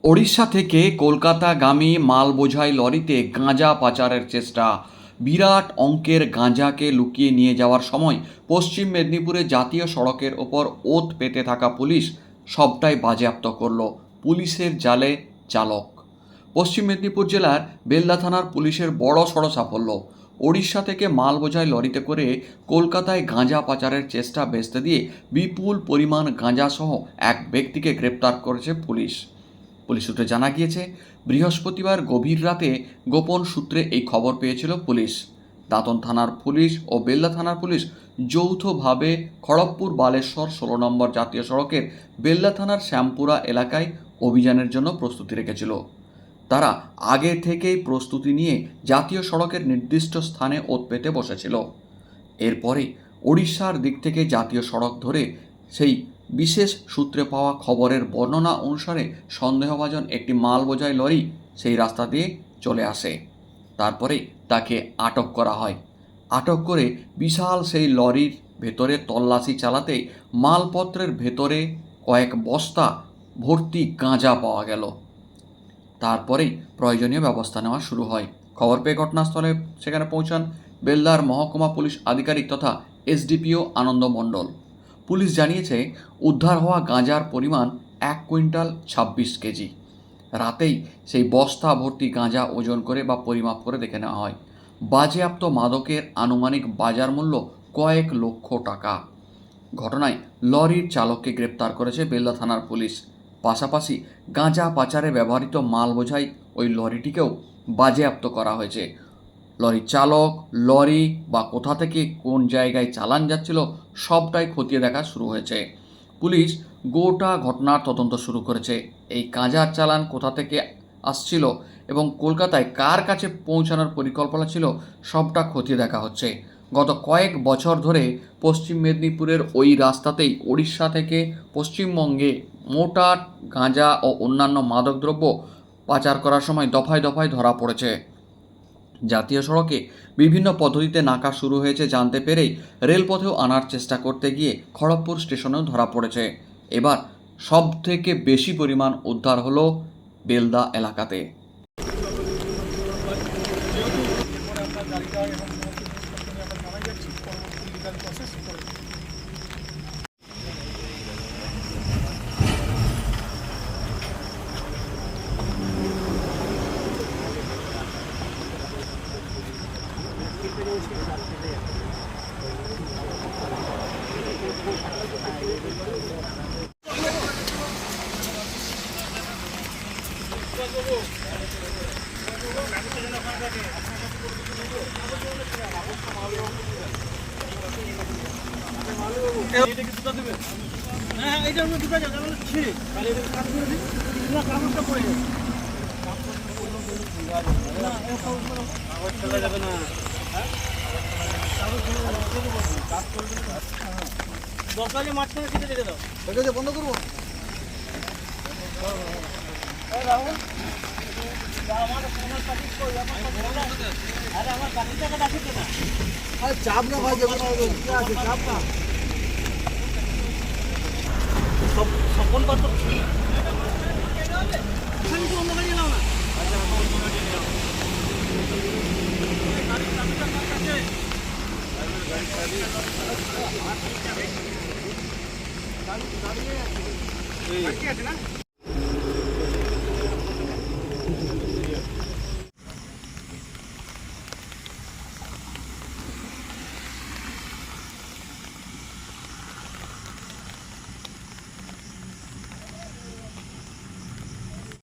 ওড়িশা থেকে কলকাতাগামী মাল বোঝাই লরিতে গাঁজা পাচারের চেষ্টা। বিরাট অঙ্কের গাঁজাকে লুকিয়ে নিয়ে যাওয়ার সময় পশ্চিম মেদিনীপুরে জাতীয় সড়কের ওপর ওত পেতে থাকা পুলিশ সবটাই বাজেয়াপ্ত করল। পুলিশের জালে চালক। পশ্চিম মেদিনীপুর জেলার বেলদা থানার পুলিশের বড় সড় সাফল্য। ওড়িশা থেকে মাল বোঝাই লরিতে করে কলকাতায় গাঁজা পাচারের চেষ্টা ভেস্তে দিয়ে বিপুল পরিমাণ গাঁজাসহ এক ব্যক্তিকে গ্রেপ্তার করেছে পুলিশ। পুলিশ সূত্রে জানা গিয়েছে, বৃহস্পতিবার গভীর রাতে গোপন সূত্রে এই খবর পেয়েছিল পুলিশ। দাঁতন থানার পুলিশ ও বেলদা থানার পুলিশ যৌথভাবে খড়গপুর বালেশ্বর 16 নম্বর জাতীয় সড়কের বেলদা থানার শ্যামপুরা এলাকায় অভিযানের জন্য প্রস্তুতি রেখেছিল। তারা আগে থেকেই প্রস্তুতি নিয়ে জাতীয় সড়কের নির্দিষ্ট স্থানে ওত পেতে বসেছিল। এরপরে ওড়িশার দিক থেকে জাতীয় সড়ক ধরে সেই বিশেষ সূত্রে পাওয়া খবরের বর্ণনা অনুসারে সন্দেহভাজন একটি মাল বোঝাই লরি সেই রাস্তা দিয়ে চলে আসে। তারপরে তাকে আটক করা হয়। আটক করে বিশাল সেই লরির ভেতরে তল্লাশি চালাতেই মালপত্রের ভেতরে কয়েক বস্তা ভর্তি গাঁজা পাওয়া গেল। তারপরেই প্রয়োজনীয় ব্যবস্থা নেওয়া শুরু হয়। খবর পেয়ে ঘটনাস্থলে সেখানে পৌঁছান বেলদার মহকুমা পুলিশ আধিকারিক তথা এসডিপিও আনন্দ মণ্ডল। পুলিশ জানিয়েছে, উদ্ধার হওয়া গাঁজার পরিমাণ 1 কুইন্টাল 26 কেজি। রাতেই সেই বস্তা ভর্তি গাঁজা ওজন করে বা পরিমাপ করে দেখে নেওয়া হয়। বাজেয়াপ্ত মাদকের আনুমানিক বাজার মূল্য কয়েক লক্ষ টাকা। ঘটনায় লরির চালককে গ্রেপ্তার করেছে বেলদা থানার পুলিশ। পাশাপাশি গাঁজা পাচারে ব্যবহৃত মাল বোঝাই ওই লরিটিকেও বাজেয়াপ্ত করা হয়েছে। লরির চালক, লরি বা কোথা থেকে কোন জায়গায় চালান যাচ্ছিল সবটাই খতিয়ে দেখা শুরু হয়েছে। পুলিশ গোটা ঘটনার তদন্ত শুরু করেছে। এই গাঁজার চালান কোথা থেকে আসছিল এবং কলকাতায় কার কাছে পৌঁছানোর পরিকল্পনা ছিল সবটা খতিয়ে দেখা হচ্ছে। গত কয়েক বছর ধরে পশ্চিম মেদিনীপুরের ওই রাস্তাতেই ওড়িশা থেকে পশ্চিমবঙ্গে মোটা গাঁজা ও অন্যান্য মাদকদ্রব্য পাচার করার সময় দফায় দফায় ধরা পড়েছে। জাতীয় সড়কে বিভিন্ন পদ্ধতিতে নাকা শুরু হয়েছে জানতে পেরেই রেলপথেও আনার চেষ্টা করতে গিয়ে খড়গপুর স্টেশনেও ধরা পড়েছে। এবার সব থেকে বেশি পরিমাণ উদ্ধার হলো বেলদা এলাকাতে। হ্যাঁ এইটা আমরা দুটো যাবে আমরা ছিঁড়ে তাহলে এটা কাজ করে দিই না কাগজটা পড়ে যাবে না কাগজ চলে যাবে না কাগজ চলে যাবে কাজ করবে দরকার হলে মাঝখানে কেটে দিয়ে দাও ওটা যে বন্ধ করবো রাহুল আমার ফোনাল পাঠিয়ে কই আরে আমার কাছে টাকা রাখিতে না আরে চাপ না ভাই যাবে না কি আছে চাপ না সব সপন পাত্র